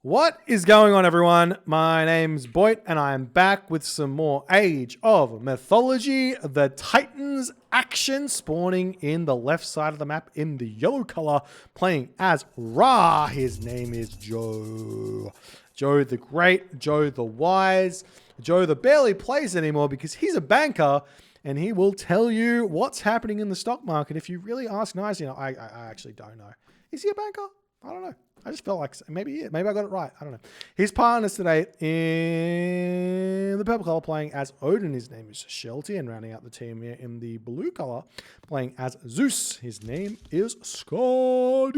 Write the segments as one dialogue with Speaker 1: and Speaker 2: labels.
Speaker 1: What is going on, everyone? My name's Boit, and I'm back with some more Age of Mythology. The Titans action spawning in the left side of the map in the yellow color, playing as Ra. His name is Joe. Joe the Great, Joe the Wise, Joe that barely plays anymore because he's a banker, and he will tell you what's happening in the stock market. If you really ask nicely, I actually don't know. Is he a banker? I don't know. I just felt like maybe I got it right. I don't know. His partners today in the purple color playing as Odin. His name is Shelty, and rounding out the team here in the blue color playing as Zeus. His name is Skadi.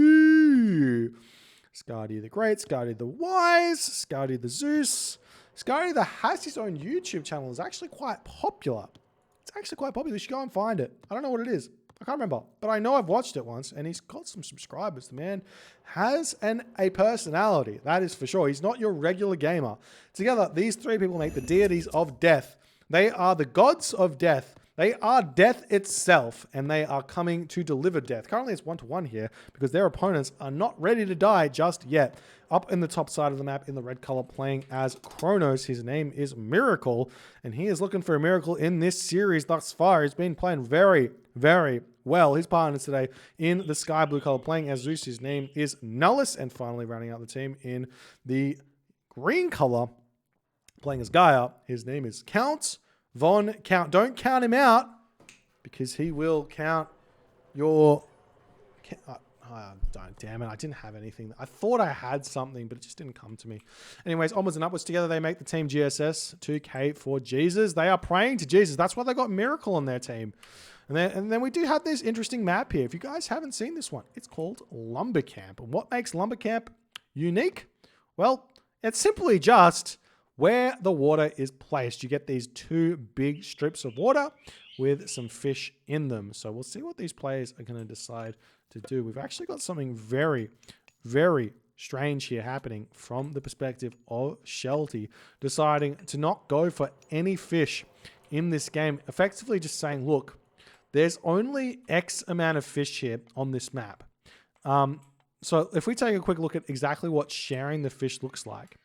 Speaker 1: Skadi the Great, Skadi the Wise, Skadi the Zeus. Skadi that has his own YouTube channel is actually quite popular. It's actually quite popular. You should go and find it. I don't know what it is. I can't remember, but I know I've watched it once, and he's got some subscribers. The man has a personality, that is for sure. He's not your regular gamer. Together, these three people make the deities of death. They are the gods of death. They are death itself, and they are coming to deliver death. Currently, it's 1-1 here because their opponents are not ready to die just yet. Up in the top side of the map in the red color playing as Kronos. His name is Miracle, and he is looking for a miracle in this series thus far. He's been playing very, very well. His partners today in the sky blue color playing as Zeus. His name is Nullus, and finally rounding out the team in the green color playing as Gaia. His name is Count Von Count. Don't count him out because he will count your... damn it, I didn't have anything. I thought I had something, but it just didn't come to me. Anyways, onwards and upwards together, they make the team JSS 2K for Jesus. They are praying to Jesus. That's why they got Miracle on their team. And then we do have this interesting map here. If you guys haven't seen this one, it's called Lumber Camp. And what makes Lumber Camp unique? Well, it's simply just where the water is placed. You get these two big strips of water with some fish in them. So we'll see what these players are going to decide to do. We've actually got something very, very strange here happening from the perspective of Shelty, deciding to not go for any fish in this game. Effectively just saying, look, there's only X amount of fish here on this map. So if we take a quick look at exactly what sharing the fish looks like,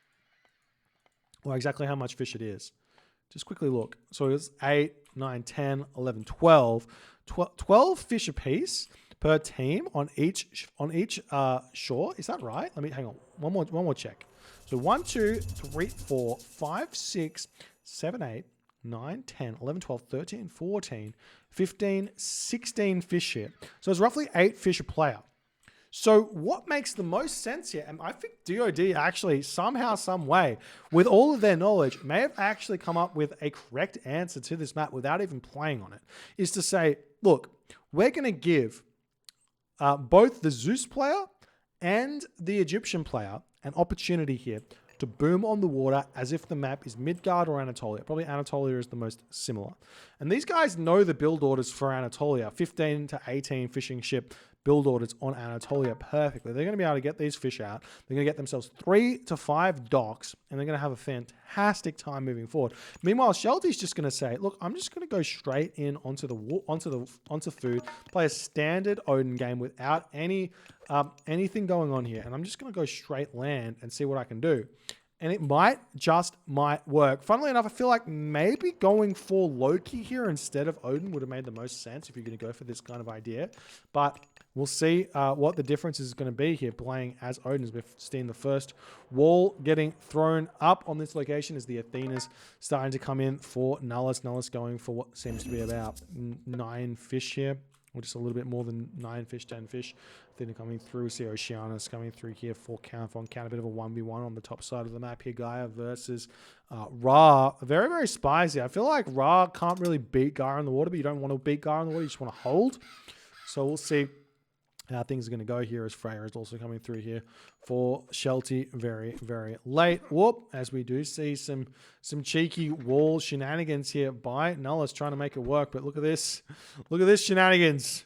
Speaker 1: or exactly how much fish it is, just quickly look. So it's 8, 9, 10, 11, 12. 12 fish apiece per team on each shore. Is that right? Let me hang on. One more check. So 1, 2, 3, 4, 5, 6, 7, 8, 9, 10, 11, 12, 13, 14, 15, 16 fish here. So it's roughly 8 fish a player. So what makes the most sense here, and I think DoD actually somehow, some way, with all of their knowledge, may have actually come up with a correct answer to this map without even playing on it, is to say, look, we're going to give both the Zeus player and the Egyptian player an opportunity here to boom on the water as if the map is Midgard or Anatolia. Probably Anatolia is the most similar. And these guys know the build orders for Anatolia, 15 to 18 fishing ship build orders on Anatolia perfectly. They're going to be able to get these fish out. They're going to get themselves 3 to 5 docks, and they're going to have a fantastic time moving forward. Meanwhile, Shelty's just going to say, look, I'm just going to go straight in onto food, play a standard Odin game without anything going on here, and I'm just going to go straight land and see what I can do. And it might work. Funnily enough, I feel like maybe going for Loki here instead of Odin would have made the most sense if you're going to go for this kind of idea. But we'll see what the difference is going to be here playing as Odin. As we've seen the first wall getting thrown up on this location as the Athenas starting to come in for Nullus. Nullus going for what seems to be about 9 fish here. Or just a little bit more than 9 fish, 10 fish. Then coming through, see Oceanus coming through here for Count on Count. A bit of a 1v1 on the top side of the map here. Gaia versus Ra. Very, very spicy. I feel like Ra can't really beat Gaia in the water, but you don't want to beat Gaia in the water. You just want to hold. So we'll see how things are going to go here as Freya is also coming through here for Shelty very, very late. Whoop, as we do see some cheeky wall shenanigans here by Nullus trying to make it work. But look at this. Look at this shenanigans.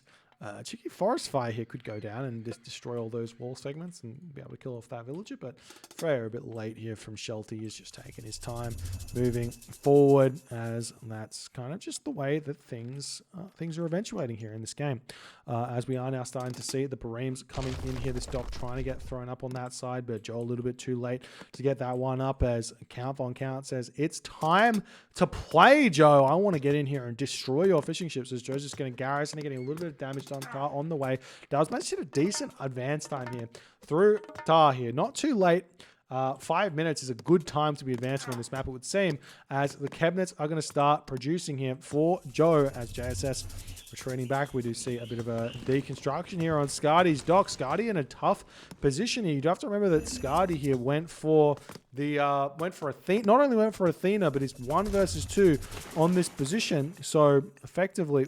Speaker 1: Cheeky Forest Fire here could go down and just destroy all those wall segments and be able to kill off that villager, but Freya a bit late here from Shelty. He's just taking his time moving forward, as that's kind of just the way that things are eventuating here in this game. As we are now starting to see the Bareems coming in here, this dock trying to get thrown up on that side, but Joe a little bit too late to get that one up, as Count Von Count says, it's time to play, Joe. I want to get in here and destroy your fishing ships, as Joe's just getting garrison and getting a little bit of damage done on the way. Does manage to hit a decent advance time here through Tar here. Not too late. 5 minutes is a good time to be advancing on this map, it would seem, as the cabinets are going to start producing here for Joe, as JSS retreating back. We do see a bit of a deconstruction here on Scardy's dock. Scardy in a tough position here. You do have to remember that Scardy here went for Athena. Not only went for Athena, but he's 1 versus 2 on this position. So effectively,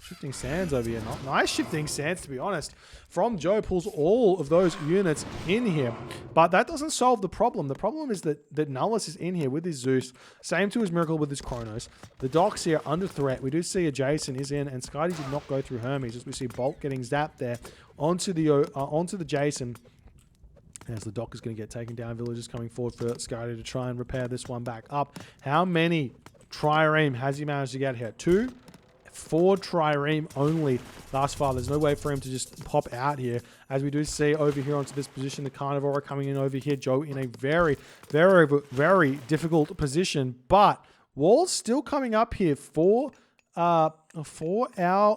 Speaker 1: shifting sands over here. Nice shifting sands, to be honest, from Joe. Pulls all of those units in here, but that doesn't solve the problem. The problem is that Nullus is in here with his Zeus, same to his Miracle with his Kronos. The docks here under threat. We do see a Jason is in, and Skydy did not go through Hermes, as we see Bolt getting zapped there onto the Jason. As the dock is going to get taken down, villagers coming forward for Skydy to try and repair this one back up. How many trireme has he managed to get here? 2? 4 trireme only thus far. There's no way for him to just pop out here, as we do see over here onto this position, the Carnivore coming in over here. Joe in a very, very, very difficult position, but Wall's still coming up here for our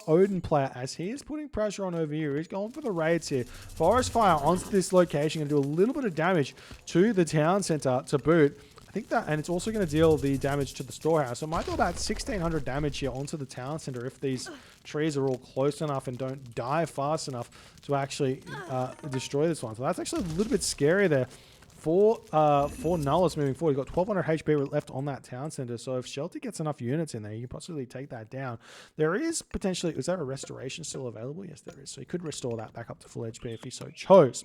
Speaker 1: Odin player, as he is putting pressure on over here. He's going for the raids here. Forest Fire onto this location, going to do a little bit of damage to the town center to boot. I think that, and it's also going to deal the damage to the storehouse. So it might do about 1,600 damage here onto the town center if these trees are all close enough and don't die fast enough to actually destroy this one. So that's actually a little bit scary there for Nullus moving forward. He's got 1,200 HP left on that town center. So if Shelty gets enough units in there, you can possibly take that down. There is potentially, is there a restoration still available? Yes, there is. So he could restore that back up to full HP if he so chose.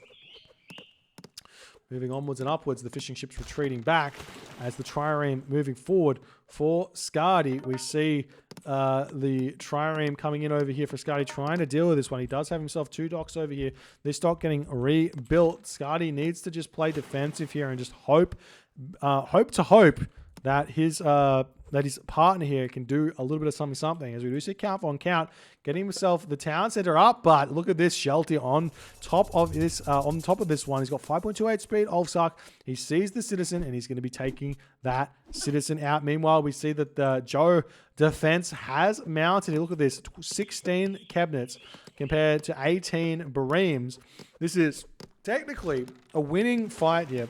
Speaker 1: Moving onwards and upwards, the fishing ship's retreating back as the trireme moving forward for Scardy. We see the trireme coming in over here for Scardy, trying to deal with this one. He does have himself 2 docks over here. This dock getting rebuilt. Scardy needs to just play defensive here and just hope that his partner here can do a little bit of something. As we do see Count Von Count getting himself the town center up, but look at this Shelty on top of this one. He's got 5.28 speed. Ulfsark, he sees the citizen and he's going to be taking that citizen out. Meanwhile, we see that the Joe defense has mounted. Look at this, 16 cabinets compared to 18 Bareems. This is technically a winning fight here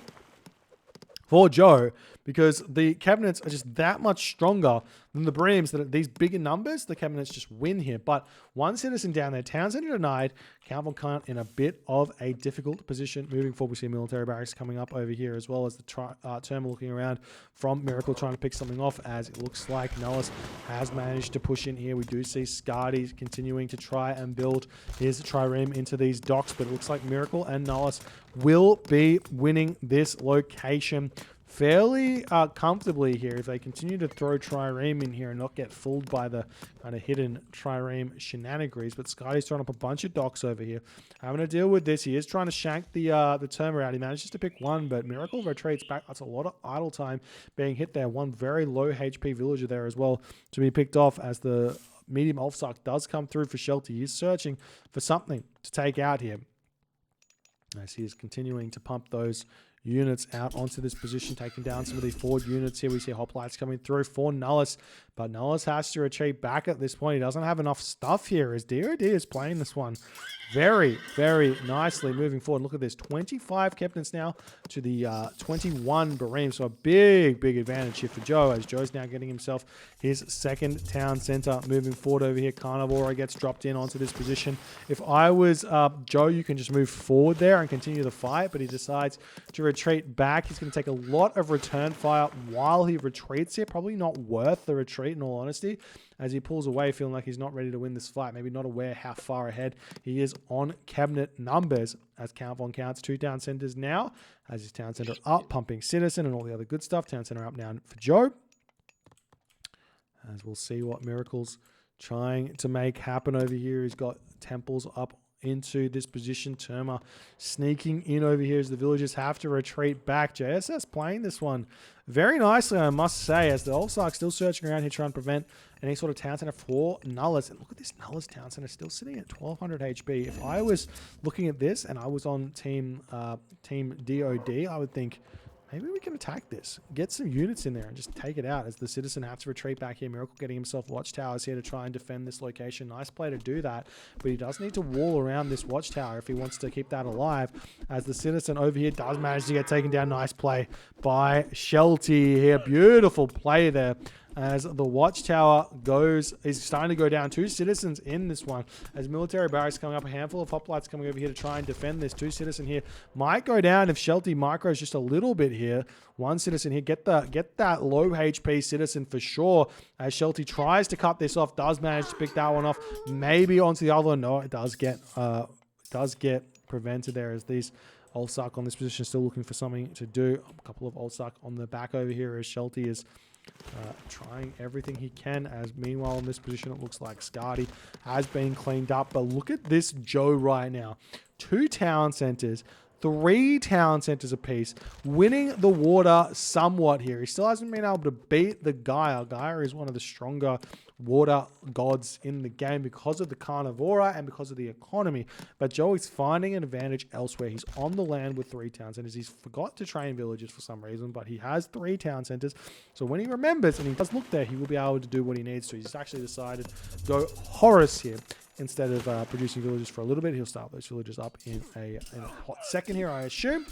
Speaker 1: for Joe, because the cabinets are just that much stronger than the Bareems. That these bigger numbers, the cabinets just win here. But 1 citizen down there, town center denied. Count Von Count in a bit of a difficult position moving forward. We see military barracks coming up over here, as well as the Termal looking around from Miracle trying to pick something off, as it looks like Nullus has managed to push in here. We do see Scardy continuing to try and build his trireme into these docks, but it looks like Miracle and Nullus will be winning this location fairly comfortably here if they continue to throw trireme in here and not get fooled by the kind of hidden trireme shenanigans. But Skydy's throwing up a bunch of docks over here, having to deal with this. He is trying to shank the Termer out. He manages to pick one, but Miracle retreats back. That's a lot of idle time being hit there. One very low HP villager there as well to be picked off, as the medium Ulfsark does come through for Shelty. He's searching for something to take out here, as he is continuing to pump those units out onto this position, taking down some of these forward units here. We see hoplites coming through for Nullus, but Nullus has to retreat back at this point. He doesn't have enough stuff here, as DoD is playing this one very, very nicely moving forward. Look at this, 25 cabinets now to the 21 Bareem. So a big, big advantage here for Joe, as Joe's now getting himself his 2nd town center moving forward over here. Carnivore gets dropped in onto this position. If I was Joe, you can just move forward there and continue the fight, but he decides to retreat back. He's going to take a lot of return fire while he retreats here. Probably not worth the retreat, in all honesty, as he pulls away feeling like he's not ready to win this fight. Maybe not aware how far ahead he is on cabinet numbers, as Count Von Count's 2 town centers now, as his town center up, pumping citizen and all the other good stuff. Town center up now for Joe, as we'll see what Miracle's trying to make happen over here. He's got temples up into this position. Terma sneaking in over here as the villagers have to retreat back. JSS playing this one very nicely, I must say, as the Ulfsark still searching around here trying to prevent any sort of town center for Nullus. And look at this Nullus town center still sitting at 1200 HP. If I was looking at this and I was on team DoD, I would think, maybe we can attack this. Get some units in there and just take it out as the citizen have to retreat back here. Miracle getting himself watchtowers here to try and defend this location. Nice play to do that, but he does need to wall around this watchtower if he wants to keep that alive, as the citizen over here does manage to get taken down. Nice play by Shelty here. Beautiful play there. As the watchtower is starting to go down. 2 citizens in this one. As military barracks coming up, a handful of hoplites coming over here to try and defend this. 2 citizen here might go down if Shelty micros just a little bit here. 1 citizen here. Get that low HP citizen for sure. As Shelty tries to cut this off, does manage to pick that one off. Maybe onto the other one. No, it does get prevented there, as these Ulfsark on this position still looking for something to do. A couple of Ulfsark on the back over here as Shelty is trying everything he can, as meanwhile in this position it looks like Scardy has been cleaned up. But look at this Joe right now. 2 town centers, 3 town centers apiece, winning the water somewhat here. He still hasn't been able to beat the Gaia. Gaia is one of the stronger water gods in the game because of the carnivora and because of the economy. But Joe is finding an advantage elsewhere. He's on the land with 3 town centers. He's forgot to train villagers for some reason, but he has 3 town centers. So when he remembers and he does look there, he will be able to do what he needs to. He's actually decided to go Horus here. Instead of producing villagers for a little bit, he'll start those villagers up in a hot second here, I assume.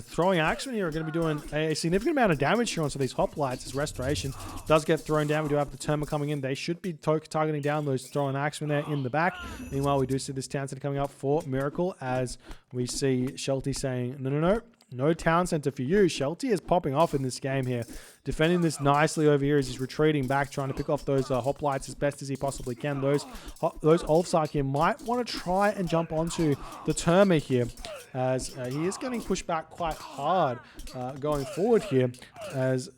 Speaker 1: Throwing action here are going to be doing a significant amount of damage here on some of these hoplites. As restoration does get thrown down. We do have the Terma coming in. They should be targeting down those throwing action there in the back. Meanwhile, we do see this town center coming up for Miracle, as we see Shelty saying, no town center for you. Shelty is popping off in this game here. Defending this nicely over here as he's retreating back, trying to pick off those hoplites as best as he possibly can. Those Ulfsark here might want to try and jump onto the Terma here, as he is getting pushed back quite hard going forward here, as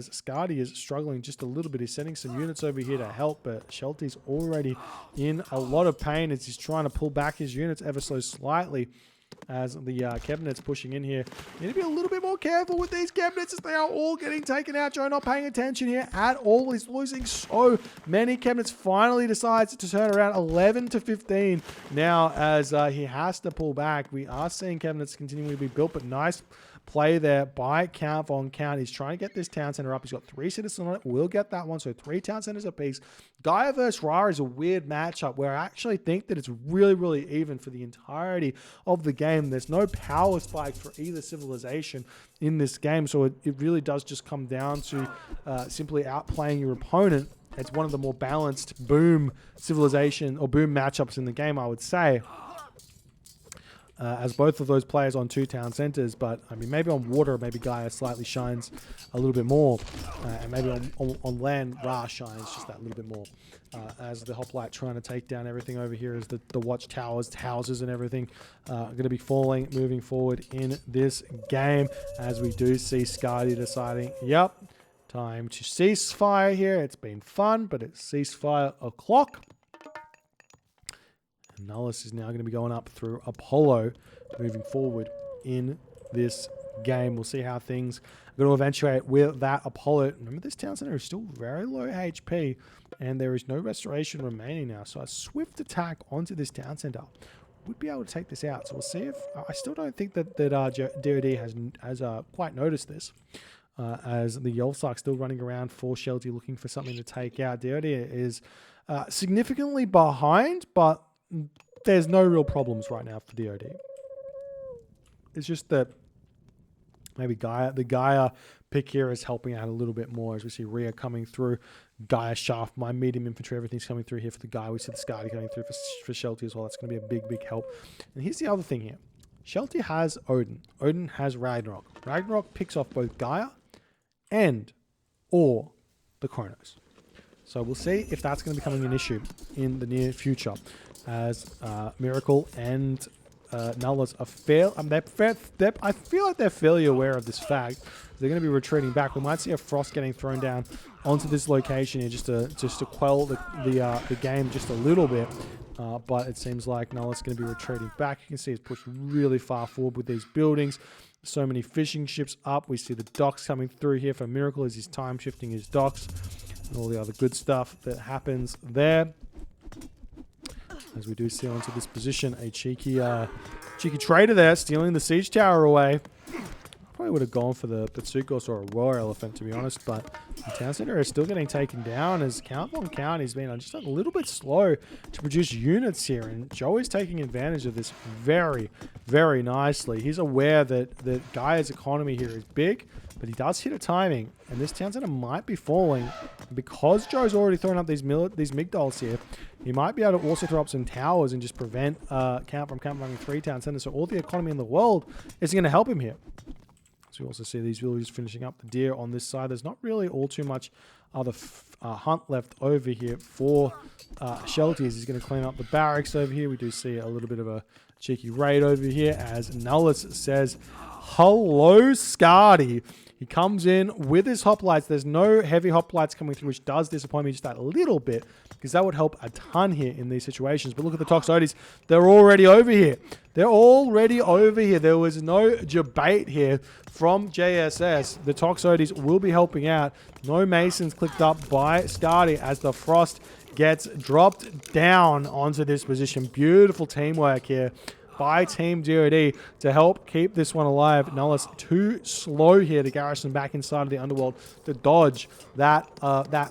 Speaker 1: Scardy is struggling just a little bit. He's sending some units over here to help, but Shelty's already in a lot of pain as he's trying to pull back his units ever so slightly. As the cabinets pushing in here, you need to be a little bit more careful with these cabinets as they are all getting taken out. Joe not paying attention here at all. He's losing so many cabinets. Finally decides to turn around 11 to 15 now, as he has to pull back. We are seeing cabinets continuing to be built, but nice play there by Count Von Count. He's trying to get this town center up. He's got 3 citizens on it. We'll get that one. So 3 town centers apiece. Gaia versus Ra is a weird matchup where I actually think that it's really, really even for the entirety of the game. There's no power spike for either civilization in this game. So it really does just come down to simply outplaying your opponent. It's one of the more balanced boom civilization or boom matchups in the game, I would say. As both of those players on 2 town centers, but I mean, maybe on water, maybe Gaia slightly shines a little bit more, and maybe on land, Ra shines just that little bit more. As the hoplite trying to take down everything over here, as the watchtowers, houses, and everything are going to be falling, moving forward in this game, as we do see Scardy deciding, yep, time to ceasefire here. It's been fun, but it's ceasefire o'clock. Nullus is now going to be going up through Apollo, moving forward in this game. We'll see how things are going to eventuate with that Apollo. Remember, this town center is still very low HP, and there is no restoration remaining now. So a swift attack onto this town center would be able to take this out. So we'll see if... I still don't think that DoD has quite noticed this. As the Ulfsark still running around for Shelty looking for something to take out. DoD is significantly behind, but there's no real problems right now for DoD. It's just that maybe the Gaia pick here is helping out a little bit more, as we see Rhea coming through. Gaia Shaft, my medium infantry, everything's coming through here for the Gaia. We see the Scardy coming through for Shelty as well. That's going to be a big, big help. And here's the other thing here. Shelty has Odin. Odin has Ragnarok. Ragnarok picks off both Gaia or the Kronos. So we'll see if that's going to be becoming an issue in the near future, as Miracle and Nullers are I feel like they're fairly aware of this fact. They're going to be retreating back. We might see a Frost getting thrown down onto this location here just to quell the game just a little bit. But it seems like Nullers going to be retreating back. You can see he's pushed really far forward with these buildings. So many fishing ships up. We see the docks coming through here for Miracle as he's time shifting his docks and all the other good stuff that happens there. As we do see onto this position, a cheeky trader there stealing the siege tower away. Probably would have gone for the Pitsukos or a Roar Elephant, to be honest, but the town center is still getting taken down as count on count. He's been just a little bit slow to produce units here, and Joe is taking advantage of this very, very nicely. He's aware that Gaia's economy here is big, but he does hit a timing, and this town center might be falling. Because Joe's already thrown up these Migdals here, he might be able to also throw up some towers and just prevent Count from running 3 town centers. So all the economy in the world is going to help him here. So we also see these villages finishing up the deer on this side. There's not really all too much other hunt left over here for Shelties. He's going to clean up the barracks over here. We do see a little bit of a cheeky raid over here as Nullus says, "Hello, Scardy." He comes in with his hoplites. There's no heavy hoplites coming through, which does disappoint me just that little bit, because that would help a ton here in these situations. But look at the Toxotes. They're already over here. They're already over here. There was no debate here from JSS. The Toxotes will be helping out. No Masons clicked up by Scardy as the Frost gets dropped down onto this position. Beautiful teamwork here by Team DoD to help keep this one alive. Nullus too slow here to garrison back inside of the underworld to dodge that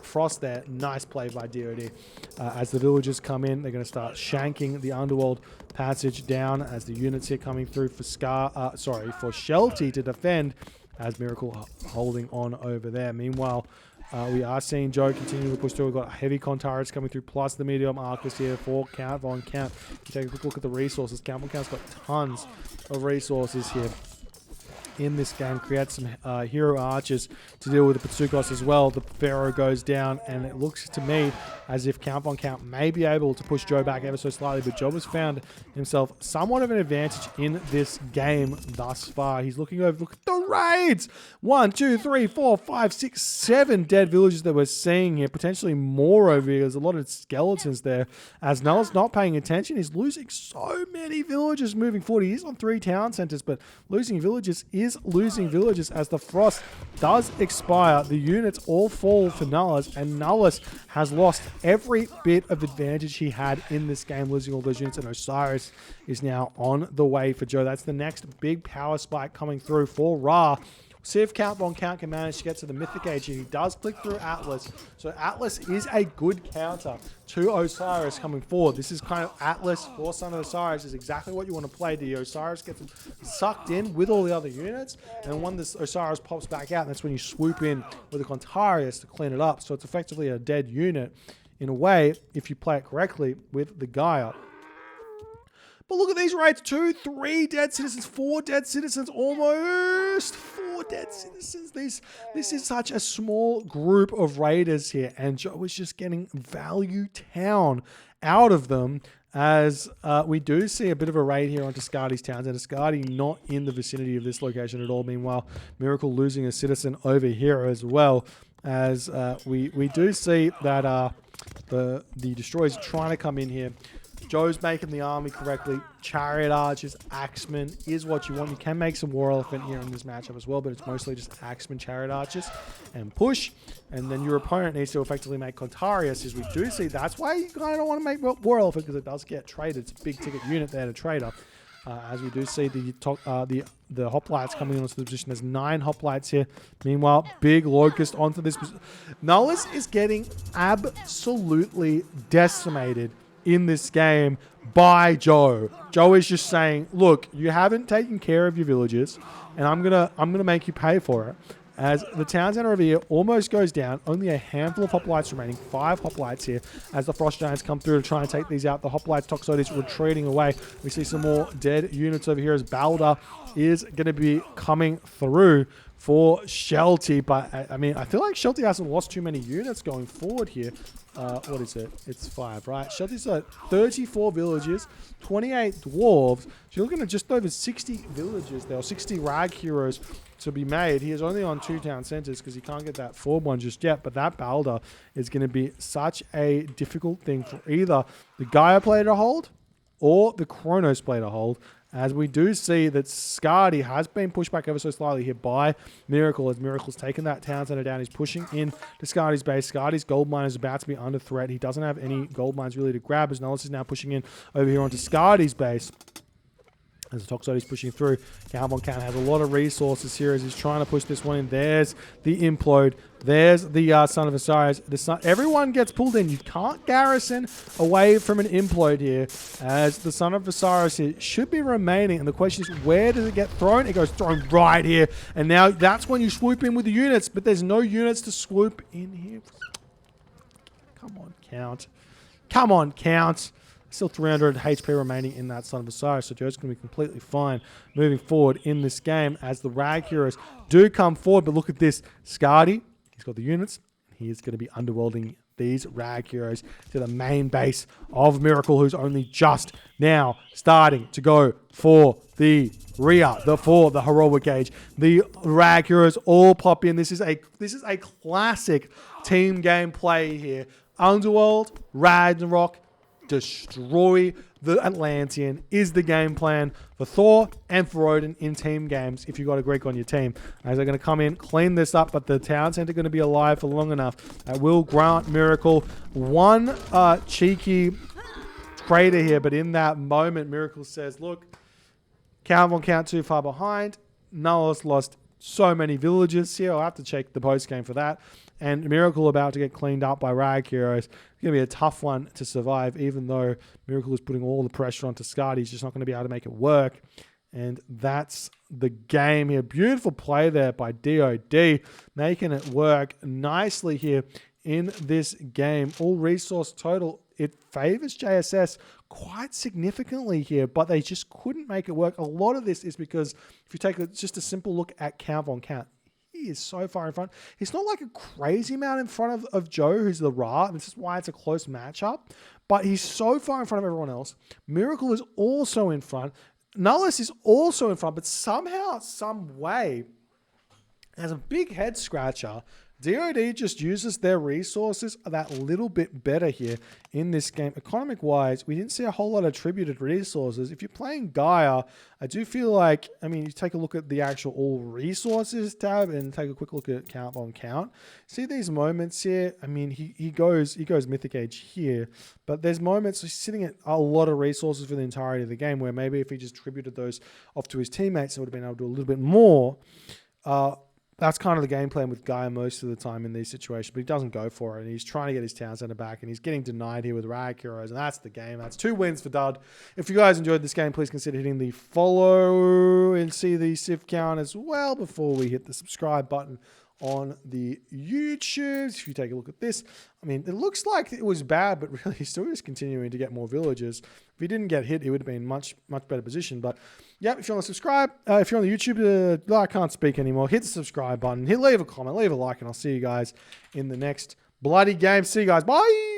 Speaker 1: Frost there. Nice play by DoD. As the villagers come in, they're going to start shanking the underworld passage down as the units here coming through for Shelty to defend as Miracle holding on over there. Meanwhile, we are seeing Joe continue to push through. We've got heavy Contaris coming through, plus the medium Arcus here for Count Von Count. You take a quick look at the resources. Count Von Count's got tons of resources here in this game. Creates some hero archers to deal with the Pitsukos as well. The Pharaoh goes down, and it looks to me as if Count Von Count may be able to push Joe back ever so slightly, but Joe has found himself somewhat of an advantage in this game thus far. He's looking over, look at the raids! 1, 2, 3, 4, 5, 6, 7 dead villages that we're seeing here, potentially more over here. There's a lot of skeletons there. As Null's not paying attention, he's losing so many villages moving forward. He is on 3 town centers, but losing villages is losing villages as the Frost does expire. The units all fall for Nullus, and Nullus has lost every bit of advantage he had in this game, losing all those units, and Osiris is now on the way for Joe. That's the next big power spike coming through for Ra. See if Count Von Count can manage to get to the Mythic Age. He does click through Atlas. So Atlas is a good counter to Osiris coming forward. This is kind of Atlas for Son of Osiris is exactly what you want to play. The Osiris gets sucked in with all the other units. And when this Osiris pops back out, that's when you swoop in with the Contarius to clean it up. So it's effectively a dead unit in a way if you play it correctly with the Gaia. But look at these raids. 2, 3 dead citizens, 4 dead citizens, almost 4 dead citizens. This is such a small group of raiders here, and Joe is just getting value town out of them as we do see a bit of a raid here onto Scardy's towns, and Scardy not in the vicinity of this location at all. Meanwhile, Miracle losing a citizen over here as well, as we do see that the Destroyers trying to come in here. Joe's making the army correctly. Chariot Archers, Axemen is what you want. You can make some War Elephant here in this matchup as well, but it's mostly just Axemen, Chariot Archers, and push. And then your opponent needs to effectively make Contarius, as we do see. That's why you kind of don't want to make War Elephant, because it does get traded. It's a big ticket unit there to trade up. As we do see the hoplites coming onto the position. There's 9 hoplites here. Meanwhile, big Locust onto this position. Nullus is getting absolutely decimated in this game by Joe. Joe is just saying, look, you haven't taken care of your villages, and I'm gonna make you pay for it. As the town center over here almost goes down, only a handful of hoplites remaining, 5 hoplites here as the Frost Giants come through to try and take these out. The hoplites Toxotes retreating away. We see some more dead units over here as Balder is going to be coming through for Shelty. But, I mean, I feel like Shelty hasn't lost too many units going forward here. What is it? It's 5, right? Shelty's at 34 villages, 28 dwarves. So you're looking at just over 60 villages there, or 60 rag heroes to be made. He is only on 2 town centers because he can't get that forward one just yet. But that Balder is going to be such a difficult thing for either the Gaia player to hold or the Kronos player to hold. As we do see that Scardy has been pushed back ever so slightly here by Miracle, as Miracle's taken that town center down. He's pushing in to Scardy's base. Scardy's gold mine is about to be under threat. He doesn't have any gold mines really to grab, as Nullis is now pushing in over here onto Scardy's base. As the Toxotes pushing through, Cowbon Cat has a lot of resources here as he's trying to push this one in. There's the Implode. There's the Son of Osiris. Everyone gets pulled in. You can't garrison away from an Implode here, as the Son of Osiris here should be remaining. And the question is, where does it get thrown? It goes thrown right here. And now that's when you swoop in with the units, but there's no units to swoop in here. Come on, count. Come on, count. Still 300 HP remaining in that Son of Osiris, so Joe's going to be completely fine moving forward in this game as the Rag Heroes do come forward. But look at this. Scardy, he's got the units. He is going to be underworlding these Rag Heroes to the main base of Miracle, who's only just now starting to go for the rear, for the heroic age. The Rag Heroes all pop in. This is a classic team game play here. Underworld, Ragnarok, destroy the Atlantean is the game plan for Thor and for Odin in team games if you've got a Greek on your team. As they're going to come in, clean this up, but the town center going to be alive for long enough. That will grant Miracle one cheeky crater here, but in that moment, Miracle says, look, Count won't count too far behind. Nullis lost so many villages here. I'll have to check the post game for that. And Miracle about to get cleaned up by Rag Heroes. It's going to be a tough one to survive, even though Miracle is putting all the pressure onto Scardy. He's just not going to be able to make it work. And that's the game here. Beautiful play there by DoD, making it work nicely here in this game. All resource total, it favors JSS quite significantly here, but they just couldn't make it work. A lot of this is because if you take just a simple look at Count von Count, he is so far in front. He's not like a crazy amount in front of Joe, who's the Ra. This is why it's a close matchup. But he's so far in front of everyone else. Miracle is also in front. Nullis is also in front. But somehow, some way, as a big head scratcher, DoD just uses their resources that little bit better here in this game. Economic-wise, we didn't see a whole lot of attributed resources. If you're playing Gaia, I do feel like, I mean, you take a look at the actual all resources tab and take a quick look at count on count. See these moments here? I mean, he goes Mythic Age here, but there's moments he's sitting at a lot of resources for the entirety of the game where maybe if he just tributed those off to his teammates, he would have been able to do a little bit more. That's kind of the game plan with Gaia most of the time in these situations, but he doesn't go for it. And he's trying to get his town center back, and he's getting denied here with Rag Heroes, and that's the game. That's 2 wins for Dud. If you guys enjoyed this game, please consider hitting the follow and see the Civ count as well before we hit the subscribe button on the YouTube. If you take a look at this, I mean, it looks like it was bad, but really he's still just continuing to get more villages. If he didn't get hit, he would have been much better position. But yeah, if you want to subscribe, if you're on the YouTube, I can't speak anymore. Hit the subscribe button, leave a comment, leave a like, and I'll see you guys in the next bloody game. See you guys. Bye.